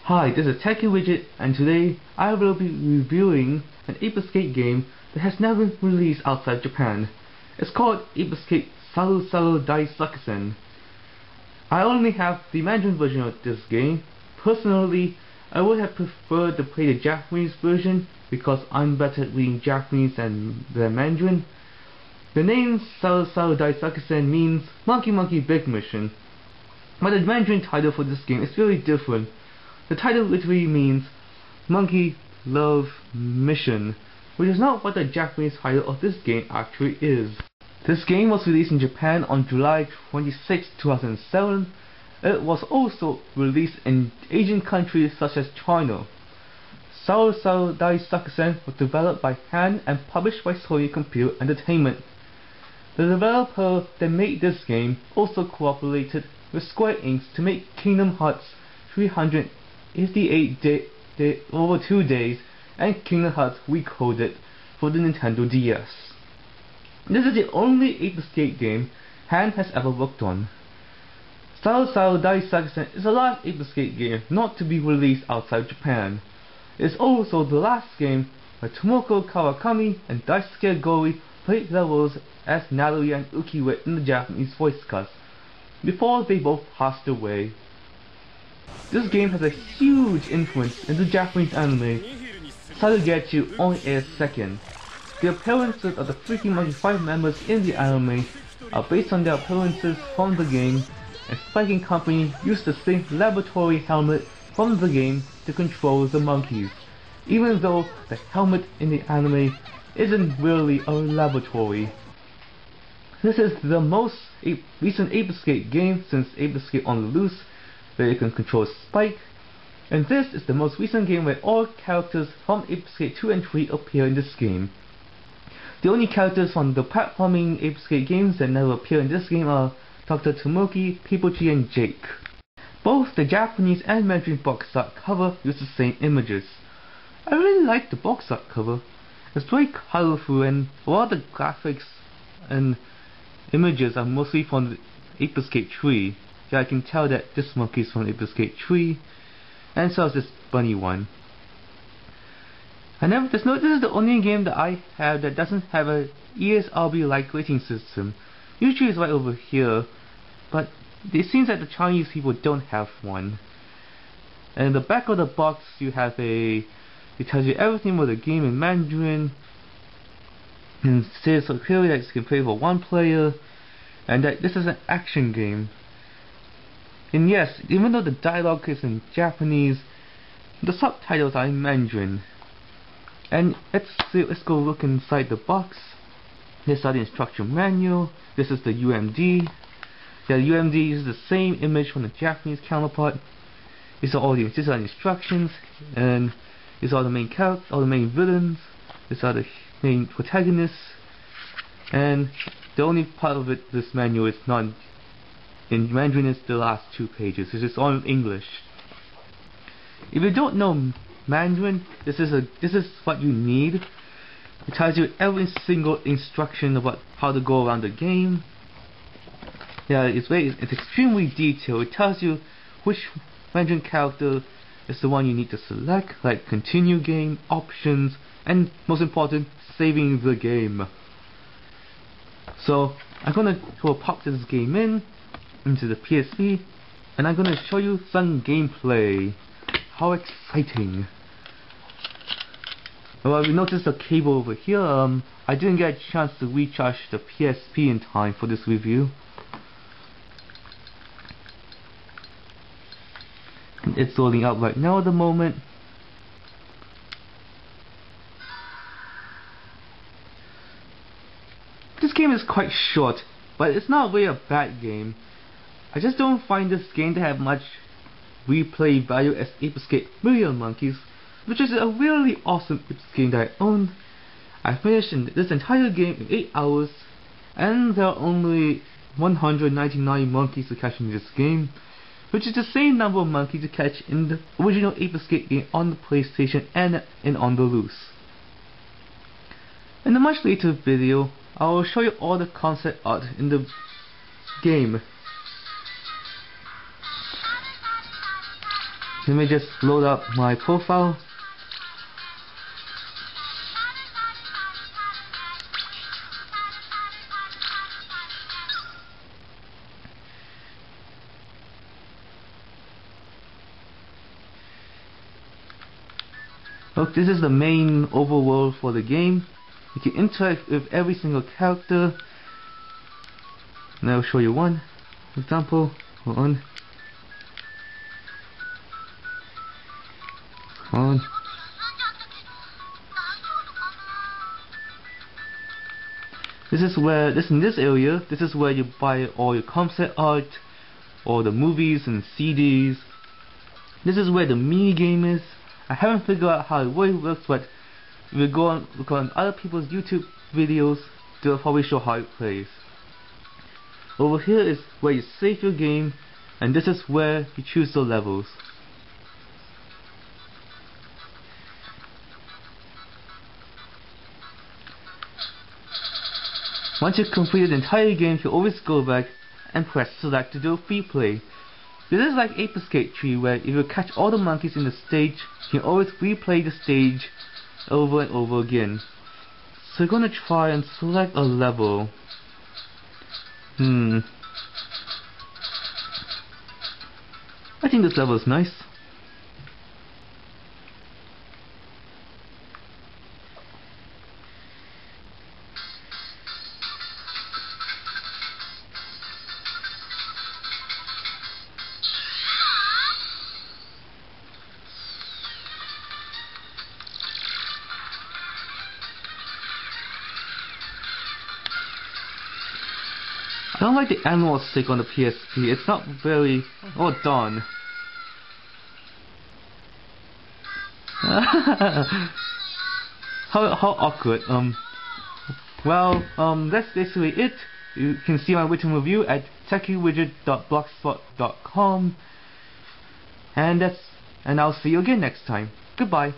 Hi, this is Techie Widget, and today I will be reviewing an Ape Escape game that has never been released outside Japan. It's called Ape Escape Saru Saru Daisakusen. I only have the Mandarin version of this game. Personally, I would have preferred to play the Japanese version because I'm better at reading Japanese than Mandarin. The name Saru Saru Daisakusen means Monkey Monkey Big Mission, but the Mandarin title for this game is very different. The title literally means Monkey Love Mission, which is not what the Japanese title of this game actually is. This game was released in Japan on July 26, 2007. It was also released in Asian countries such as China. Saru Saru Daisakusen was developed by Han and published by Sony Computer Entertainment. The developer that made this game also cooperated with Square Enix to make Kingdom Hearts 388 over 2 days and Kingdom Hearts Recoded for the Nintendo DS. This is the only Ape Escape game Han has ever worked on. Saru Saru Daisakusen is the last Ape Escape game not to be released outside Japan. It is also the last game where Tomoko Kawakami and Daisuke Gori played levels as Natalie and Ukiwe in the Japanese voice cast, before they both passed away. This game has a huge influence in the Japanese anime Sarugetsu only airs second. The appearances of the Freaky Monkey 5 members in the anime are based on their appearances from the game, and Spike & Company used the same laboratory helmet from the game to control the monkeys, even though the helmet in the anime isn't really a laboratory. This is the most recent Ape Escape game since Ape Escape on the Loose, where you can control Spike, and this is the most recent game where all characters from Ape Escape 2 and 3 appear in this game. The only characters from the platforming Ape Escape games that never appear in this game are Dr. Tomoki, Pipochi, and Jake. Both the Japanese and Mandarin box art cover use the same images. I really like the box art cover. It's very colorful, and a lot of the graphics and images are mostly from the Ape Escape 3. Yeah, I can tell that this monkey is from Ape Escape 3, and so is this bunny one. This is the only game that I have that doesn't have a ESRB-like rating system. Usually it's right over here, but it seems that the Chinese people don't have one. And in the back of the box you have it tells you everything about the game in Mandarin, and it says so clearly that you can play for one player, and that this is an action game. And yes, even though the dialogue is in Japanese, the subtitles are in Mandarin. And let's go look inside the box. This is the instruction manual. This is the UMD. Yeah, the UMD is the same image from the Japanese counterpart. These are the instructions, and these are the main characters, all the main villains. These are the main protagonists. And the only part of it, this manual, is not in Mandarin. Is the last 2 pages. It's just all in English. If you don't know Mandarin, this is what you need. It tells you every single instruction about how to go around the game. Yeah, it's extremely detailed. It tells you which Mandarin character is the one you need to select, like continue game, options, and most important, saving the game. So I'm gonna pop this game into the PSP, and I'm gonna show you some gameplay. How exciting! Well, we noticed a cable over here. I didn't get a chance to recharge the PSP in time for this review. It's loading up right now at the moment. This game is quite short, but it's not really a bad game. I just don't find this game to have much replay value as Ape Escape Million Monkeys, which is a really awesome Ape Escape game that I own. I finished this entire game in 8 hours, and there are only 199 monkeys to catch in this game, which is the same number of monkeys to catch in the original Ape Escape game on the PlayStation and in On the Loose. In a much later video, I will show you all the concept art in the game. Let me just load up my profile. Look, this is the main overworld for the game. You can interact with every single character. And I'll show you one example. Hold on. This is where, in this area, this is where you buy all your concept art, all the movies and CDs. This is where the mini game is. I haven't figured out how it really works, but if you go on, look on other people's YouTube videos, they'll probably show how it plays. Over here is where you save your game, and this is where you choose the levels. Once you've completed the entire game, you always go back and press select to do a free play. This is like Ape Escape Tree, where if you catch all the monkeys in the stage, you can always replay the stage over and over again. So we're gonna try and select a level. I think this level is nice. I don't like the animal stick on the PSP. It's not very... Oh darn. how awkward. Well, that's basically it. You can see my written review at techiewidget.blogspot.com, and I'll see you again next time. Goodbye.